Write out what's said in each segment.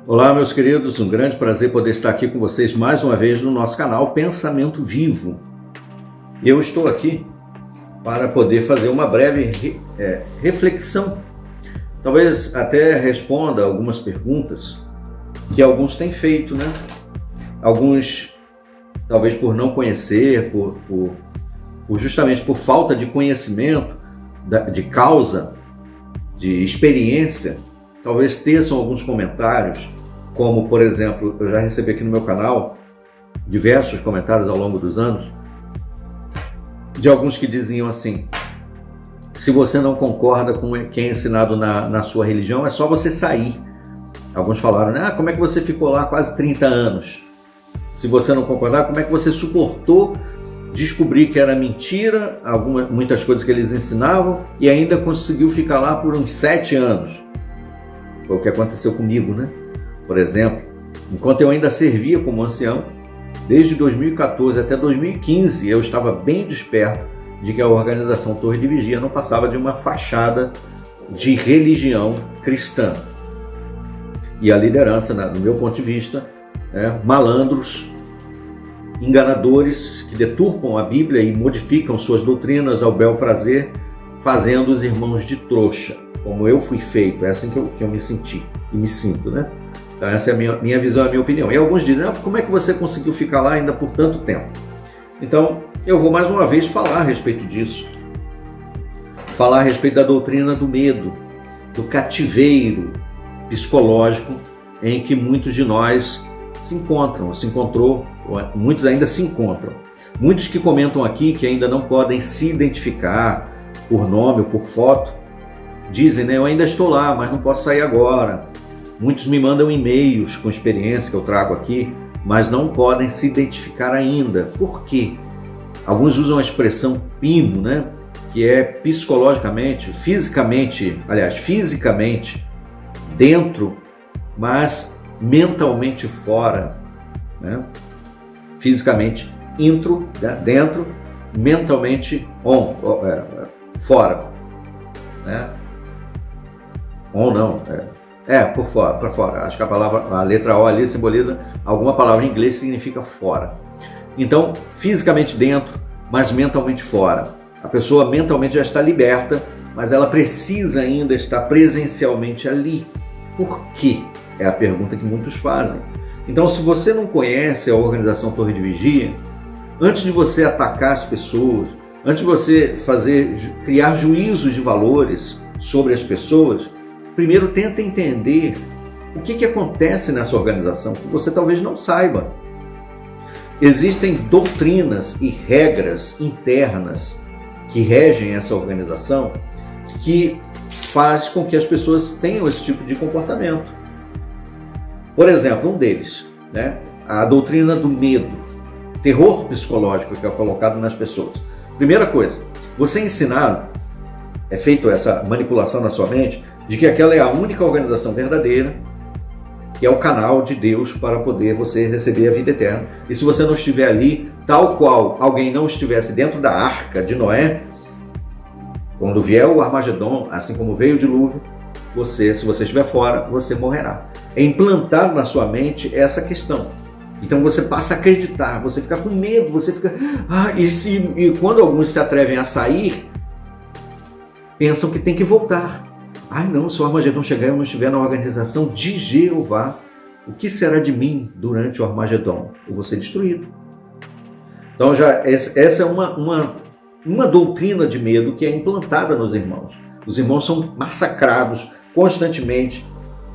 Olá, meus queridos, um grande prazer poder estar aqui com vocês mais uma vez no nosso canal Pensamento Vivo. Eu estou aqui para poder fazer uma breve reflexão, talvez até responda algumas perguntas que alguns têm feito, né? Alguns, talvez por não conhecer, justamente por falta de conhecimento, de causa, de experiência, talvez teçam alguns comentários, como, por exemplo, eu já recebi aqui no meu canal diversos comentários ao longo dos anos, de alguns que diziam assim: se você não concorda com o que é ensinado na sua religião, é só você sair. Alguns falaram, né? Como é que você ficou lá quase 30 anos? Se você não concordar, como é que você suportou descobrir que era mentira, muitas coisas que eles ensinavam, e ainda conseguiu ficar lá por uns 7 anos? Foi o que aconteceu comigo, né? Por exemplo, enquanto eu ainda servia como ancião, desde 2014 até 2015, eu estava bem desperto de que a organização Torre de Vigia não passava de uma fachada de religião cristã. E a liderança, do meu ponto de vista, malandros, enganadores que deturpam a Bíblia e modificam suas doutrinas ao bel prazer, fazendo os irmãos de trouxa, como eu fui feito. É assim que eu me senti e me sinto, né? Então essa é a minha visão, a minha opinião. E alguns dizem, como é que você conseguiu ficar lá ainda por tanto tempo? Então eu vou mais uma vez falar a respeito disso. Falar a respeito da doutrina do medo, do cativeiro psicológico em que muitos de nós muitos ainda se encontram. Muitos que comentam aqui que ainda não podem se identificar por nome ou por foto, dizem, né, eu ainda estou lá, mas não posso sair agora. Muitos me mandam e-mails com experiência que eu trago aqui, mas não podem se identificar ainda. Por quê? Alguns usam a expressão PIMO, né, que é psicologicamente, fisicamente dentro, mas mentalmente fora, né? Fisicamente dentro, mentalmente fora, né? Por fora, para fora. Acho que a letra O ali simboliza alguma palavra em inglês que significa fora. Então, fisicamente dentro, mas mentalmente fora. A pessoa mentalmente já está liberta, mas ela precisa ainda estar presencialmente ali. Por quê? É a pergunta que muitos fazem. Então, se você não conhece a organização Torre de Vigia, antes de você atacar as pessoas, antes de você criar juízos de valores sobre as pessoas, primeiro tenta entender o que acontece nessa organização, que você talvez não saiba. Existem doutrinas e regras internas que regem essa organização que faz com que as pessoas tenham esse tipo de comportamento. Por exemplo, um deles, né? A doutrina do medo, terror psicológico que é colocado nas pessoas. Primeira coisa, você ensinar, é feito essa manipulação na sua mente, de que aquela é a única organização verdadeira, que é o canal de Deus para poder você receber a vida eterna. E se você não estiver ali, tal qual alguém não estivesse dentro da arca de Noé, quando vier o Armagedon, assim como veio o dilúvio, se você estiver fora, você morrerá. É implantado na sua mente essa questão. Então você passa a acreditar, você fica com medo, você fica... E quando alguns se atrevem a sair, pensam que tem que voltar. Não, se o Armagedon chegar e eu não estiver na organização de Jeová, o que será de mim durante o Armagedon? Eu vou ser destruído. Então essa é uma doutrina de medo que é implantada nos irmãos. Os irmãos são massacrados constantemente,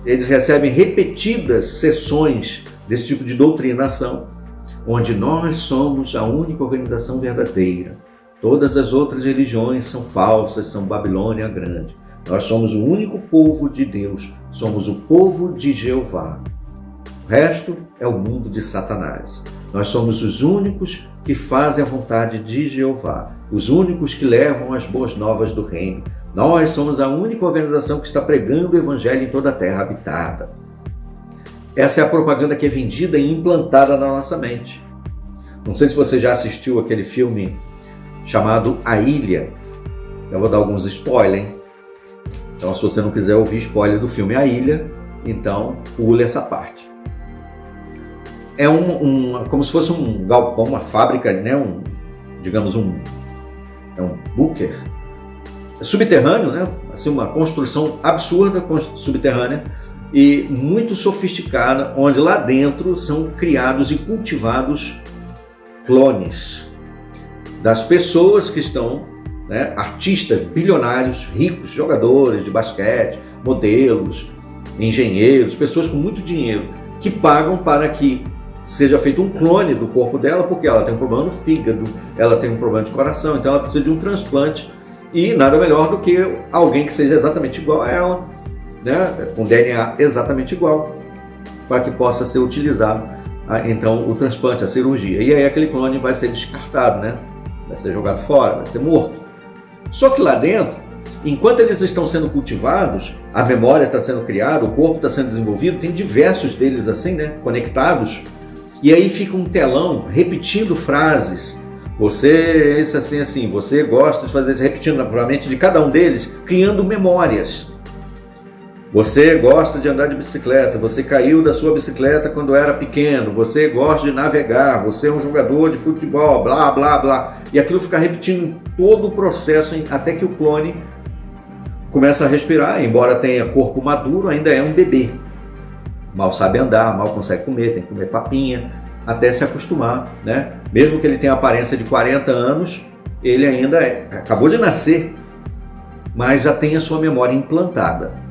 eles recebem repetidas sessões desse tipo de doutrinação, onde nós somos a única organização verdadeira. Todas as outras religiões são falsas, são Babilônia Grande. Nós somos o único povo de Deus, somos o povo de Jeová. O resto é o mundo de Satanás. Nós somos os únicos que fazem a vontade de Jeová, os únicos que levam as boas novas do reino. Nós somos a única organização que está pregando o evangelho em toda a terra habitada. Essa é a propaganda que é vendida e implantada na nossa mente. Não sei se você já assistiu aquele filme chamado A Ilha. Eu vou dar alguns spoilers, hein? Então, se você não quiser ouvir spoiler do filme A Ilha, então pule essa parte. É como se fosse um galpão, uma fábrica, né? Digamos é um bunker subterrâneo, né? Assim, uma construção absurda, subterrânea e muito sofisticada, onde lá dentro são criados e cultivados clones das pessoas que estão, né, artistas, bilionários, ricos, jogadores de basquete, modelos, engenheiros, pessoas com muito dinheiro, que pagam para que seja feito um clone do corpo dela, porque ela tem um problema no fígado, ela tem um problema de coração, então ela precisa de um transplante, e nada melhor do que alguém que seja exatamente igual a ela, né, com DNA exatamente igual, para que possa ser utilizado então o transplante, a cirurgia. E aí aquele clone vai ser descartado, né? Vai ser jogado fora, vai ser morto. Só que lá dentro, enquanto eles estão sendo cultivados, a memória está sendo criada, o corpo está sendo desenvolvido, tem diversos deles assim, né, conectados, e aí fica um telão repetindo frases. Você, esse assim, assim, você gosta de fazer, repetindo naturalmente de cada um deles, criando memórias. Você gosta de andar de bicicleta, você caiu da sua bicicleta quando era pequeno, você gosta de navegar, você é um jogador de futebol, blá, blá, blá. E aquilo fica repetindo todo o processo até que o clone começa a respirar, embora tenha corpo maduro, ainda é um bebê. Mal sabe andar, mal consegue comer, tem que comer papinha, até se acostumar, né? Mesmo que ele tenha a aparência de 40 anos, ele ainda acabou de nascer, mas já tem a sua memória implantada.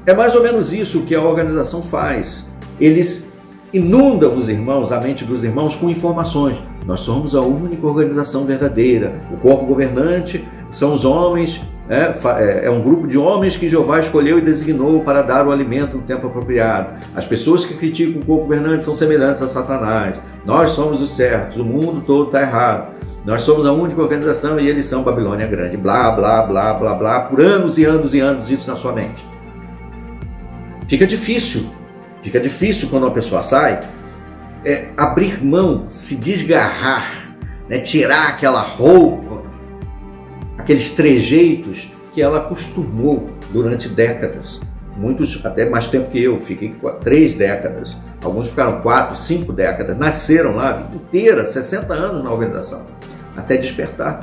É mais ou menos isso que a organização faz. Eles inundam os irmãos, a mente dos irmãos, com informações. Nós somos a única organização verdadeira. O corpo governante são os homens, é um grupo de homens que Jeová escolheu e designou para dar o alimento no tempo apropriado. As pessoas que criticam o corpo governante são semelhantes a Satanás. Nós somos os certos, o mundo todo está errado. Nós somos a única organização e eles são Babilônia Grande. Blá, blá, blá, blá, blá, por anos e anos e anos isso na sua mente. Fica difícil quando uma pessoa sai, abrir mão, se desgarrar, né, tirar aquela roupa, aqueles trejeitos que ela acostumou durante décadas. Muitos até mais tempo que eu, fiquei 3 décadas, alguns ficaram 4, 5 décadas, nasceram lá a vida inteira, 60 anos na organização, até despertar.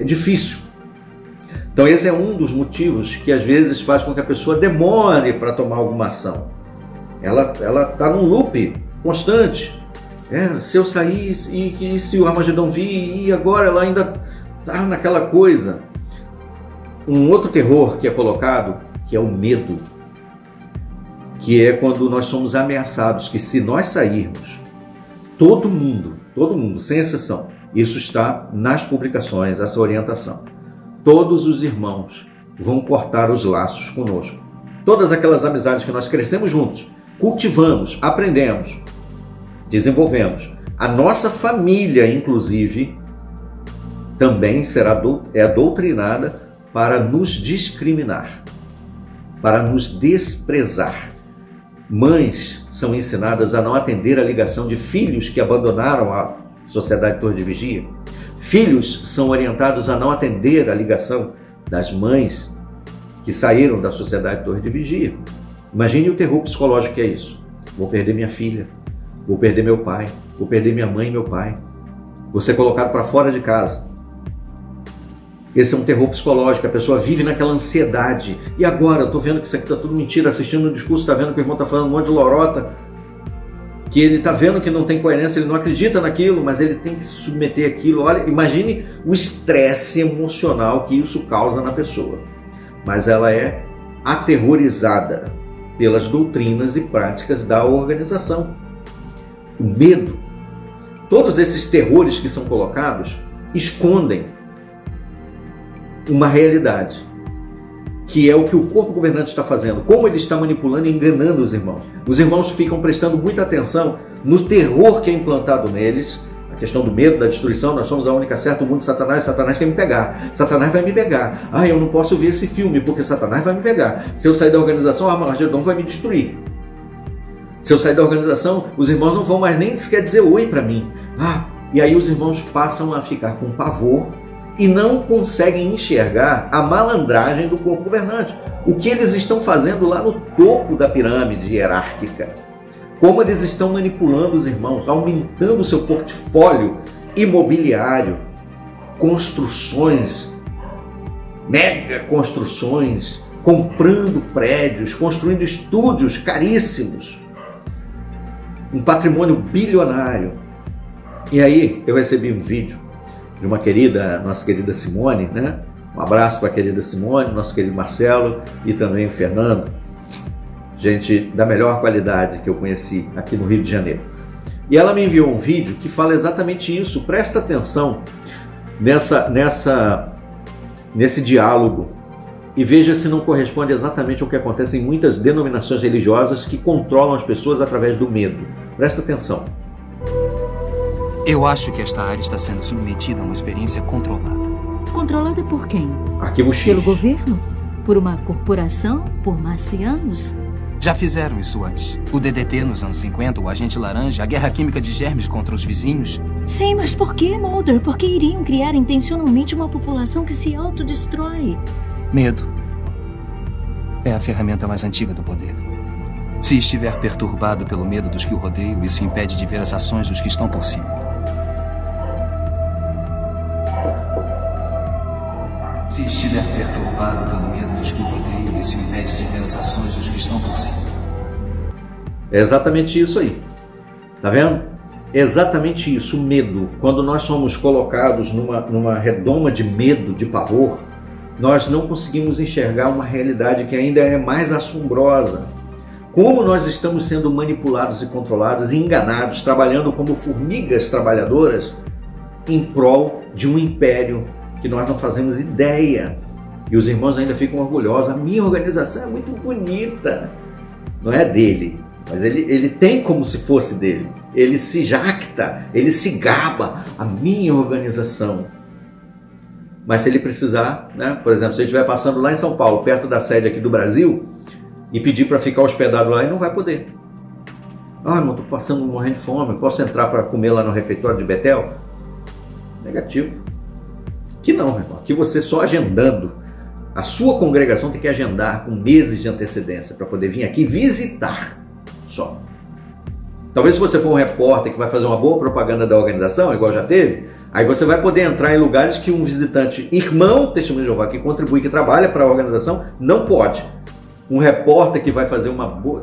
É difícil. Então esse é um dos motivos que às vezes faz com que a pessoa demore para tomar alguma ação. Ela está num loop constante. Se eu sair e se o Armagedon vir, e agora ela ainda está naquela coisa. Um outro terror que é colocado, que é o medo, que é quando nós somos ameaçados, que se nós sairmos, todo mundo, sem exceção, isso está nas publicações, essa orientação. Todos os irmãos vão cortar os laços conosco. Todas aquelas amizades que nós crescemos juntos, cultivamos, aprendemos, desenvolvemos. A nossa família, inclusive, também será doutrinada para nos discriminar, para nos desprezar. Mães são ensinadas a não atender a ligação de filhos que abandonaram a Sociedade Torre de Vigia. Filhos são orientados a não atender a ligação das mães que saíram da Sociedade Torre de Vigia. Imagine o terror psicológico que é isso. Vou perder minha filha, vou perder meu pai, vou perder minha mãe e meu pai. Vou ser colocado para fora de casa. Esse é um terror psicológico, a pessoa vive naquela ansiedade. E agora? Eu estou vendo que isso aqui está tudo mentira, assistindo o discurso, está vendo que o irmão está falando um monte de lorota, que ele está vendo que não tem coerência, ele não acredita naquilo, mas ele tem que se submeter àquilo. Olha, imagine o estresse emocional que isso causa na pessoa. Mas ela é aterrorizada pelas doutrinas e práticas da organização. O medo, todos esses terrores que são colocados, escondem uma realidade, que é o que o corpo governante está fazendo, como ele está manipulando e enganando os irmãos. Os irmãos ficam prestando muita atenção no terror que é implantado neles, a questão do medo, da destruição. Nós somos a única certa, o mundo de Satanás, Satanás quer me pegar, Satanás vai me pegar. Eu não posso ver esse filme porque Satanás vai me pegar. Se eu sair da organização, Armagedon vai me destruir. Se eu sair da organização, os irmãos não vão mais nem sequer dizer oi para mim. E aí os irmãos passam a ficar com pavor e não conseguem enxergar a malandragem do corpo governante. O que eles estão fazendo lá no topo da pirâmide hierárquica. Como eles estão manipulando os irmãos, aumentando o seu portfólio imobiliário, construções, mega construções, comprando prédios, construindo estúdios caríssimos, um patrimônio bilionário. E aí eu recebi um vídeo de uma querida, nossa querida Simone, né? Um abraço para a querida Simone, nosso querido Marcelo e também o Fernando, gente da melhor qualidade que eu conheci aqui no Rio de Janeiro. E ela me enviou um vídeo que fala exatamente isso. Presta atenção nesse diálogo e veja se não corresponde exatamente ao que acontece em muitas denominações religiosas que controlam as pessoas através do medo. Presta atenção. Eu acho que esta área está sendo submetida a uma experiência controlada. Controlada por quem? Arquivo X. Pelo governo? Por uma corporação? Por marcianos? Já fizeram isso antes. O DDT nos anos 50, o Agente Laranja, a guerra química de germes contra os vizinhos. Sim, mas por que, Mulder? Por que iriam criar intencionalmente uma população que se autodestrói? Medo é a ferramenta mais antiga do poder. Se estiver perturbado pelo medo dos que o rodeiam, isso impede de ver as ações dos que estão por cima. Se estiver perturbado pelo medo dos que o rodeiam, isso impede de ver as ações dos que estão por cima. É exatamente isso aí. Tá vendo? É exatamente isso, o medo. Quando nós somos colocados numa redoma de medo, de pavor, nós não conseguimos enxergar uma realidade que ainda é mais assombrosa. Como nós estamos sendo manipulados e controlados e enganados, trabalhando como formigas trabalhadoras em prol de um império que nós não fazemos ideia. E os irmãos ainda ficam orgulhosos. A minha organização é muito bonita. Não é dele, mas ele tem como se fosse dele. Ele se jacta, ele se gaba. A minha organização. Mas se ele precisar, né? Por exemplo, se ele estiver passando lá em São Paulo, perto da sede aqui do Brasil, e pedir para ficar hospedado lá, ele não vai poder. Ah, irmão, estou passando morrendo de fome, posso entrar para comer lá no refeitório de Betel? Negativo. Aqui não, irmão. Aqui você só agendando. A sua congregação tem que agendar com meses de antecedência para poder vir aqui visitar só. Talvez se você for um repórter que vai fazer uma boa propaganda da organização, igual já teve, aí você vai poder entrar em lugares que um visitante, irmão testemunho de Jeová, que contribui, que trabalha para a organização, não pode. Um repórter que vai fazer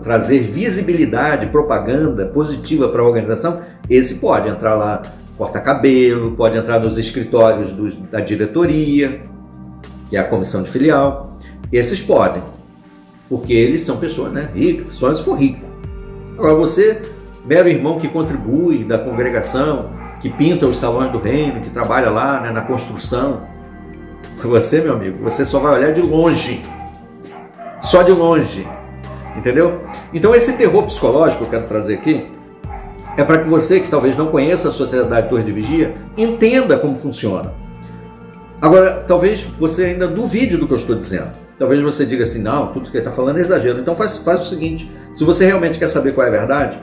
trazer visibilidade, propaganda positiva para a organização, esse pode entrar lá, corta cabelo, pode entrar nos escritórios da diretoria, que é a comissão de filial. Esses podem, porque eles são pessoas, né, ricas, só se for rico. Agora você, mero irmão que contribui da congregação, que pinta os salões do reino, que trabalha lá, né, na construção, você, meu amigo, você só vai olhar de longe. Só de longe, entendeu? Então esse terror psicológico que eu quero trazer aqui é para que você, que talvez não conheça a Sociedade Torre de Vigia, entenda como funciona. Agora, talvez você ainda duvide do que eu estou dizendo. Talvez você diga assim, não, tudo que ele está falando é exagero. Então faz o seguinte, se você realmente quer saber qual é a verdade,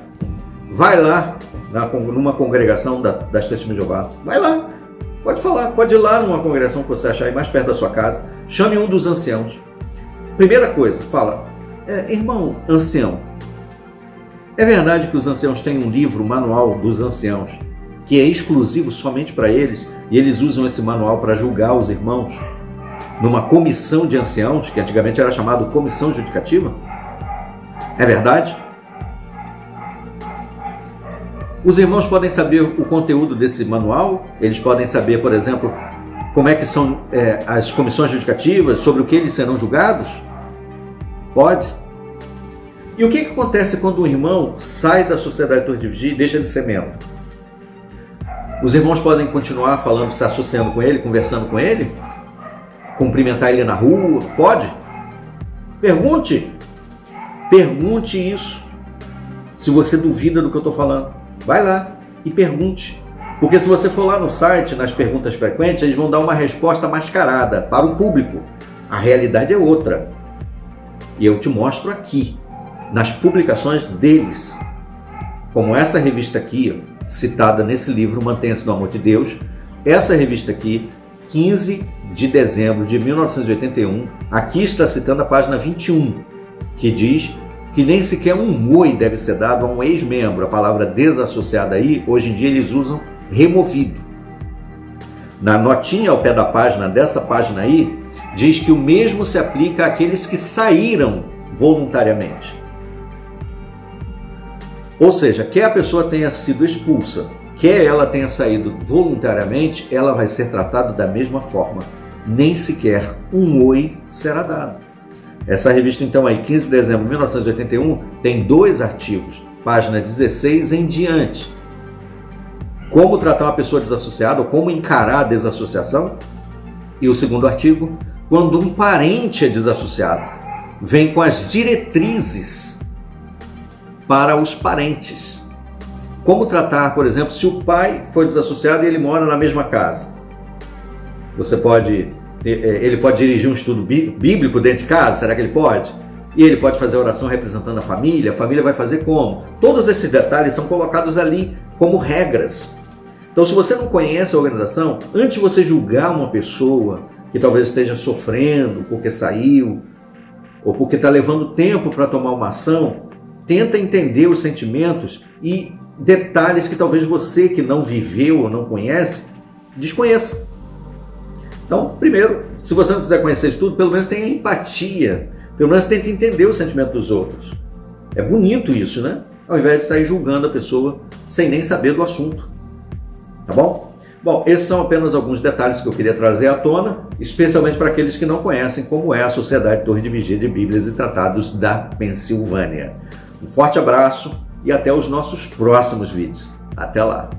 vai lá numa congregação das Testemunhas de Jeová. Vai lá, pode falar, pode ir lá numa congregação que você achar aí mais perto da sua casa, chame um dos anciãos. Primeira coisa, fala, irmão ancião, é verdade que os anciãos têm um livro, manual dos anciãos, que é exclusivo somente para eles, e eles usam esse manual para julgar os irmãos numa comissão de anciãos, que antigamente era chamado comissão judicativa? É verdade? Os irmãos podem saber o conteúdo desse manual, eles podem saber, por exemplo, como é que são as comissões judicativas, sobre o que eles serão julgados? Pode. E o que acontece quando um irmão sai da Sociedade Torre de Vigia e deixa de ser membro? Os irmãos podem continuar falando, se associando com ele, conversando com ele? Cumprimentar ele na rua? Pode? Pergunte. Pergunte isso. Se você duvida do que eu estou falando, vai lá e pergunte. Porque se você for lá no site, nas perguntas frequentes, eles vão dar uma resposta mascarada para o público. A realidade é outra. E eu te mostro aqui, nas publicações deles. Como essa revista aqui, citada nesse livro, Mantenha-se no Amor de Deus. Essa revista aqui, 15 de dezembro de 1981, aqui está citando a página 21, que diz que nem sequer um oi deve ser dado a um ex-membro. A palavra desassociada aí, hoje em dia eles usam removido. Na notinha ao pé da página, dessa página aí, diz que o mesmo se aplica àqueles que saíram voluntariamente. Ou seja, quer a pessoa tenha sido expulsa, quer ela tenha saído voluntariamente, ela vai ser tratada da mesma forma. Nem sequer um oi será dado. Essa revista, então, aí, 15 de dezembro de 1981, tem 2 artigos, página 16 em diante. Como tratar uma pessoa desassociada, ou como encarar a desassociação. E o segundo artigo, quando um parente é desassociado, vem com as diretrizes para os parentes. Como tratar, por exemplo, se o pai foi desassociado e ele mora na mesma casa. Ele pode dirigir um estudo bíblico dentro de casa? Será que ele pode? E ele pode fazer oração representando a família vai fazer como? Todos esses detalhes são colocados ali como regras. Então, se você não conhece a organização, antes de você julgar uma pessoa que talvez esteja sofrendo porque saiu, ou porque está levando tempo para tomar uma ação, tenta entender os sentimentos e detalhes que talvez você que não viveu ou não conhece, desconheça. Então, primeiro, se você não quiser conhecer isso tudo, pelo menos tenha empatia, pelo menos tente entender o sentimento dos outros. É bonito isso, né? Ao invés de sair julgando a pessoa sem nem saber do assunto. Tá bom? Bom, esses são apenas alguns detalhes que eu queria trazer à tona, especialmente para aqueles que não conhecem como é a Sociedade Torre de Vigia de Bíblias e Tratados da Pensilvânia. Um forte abraço e até os nossos próximos vídeos. Até lá!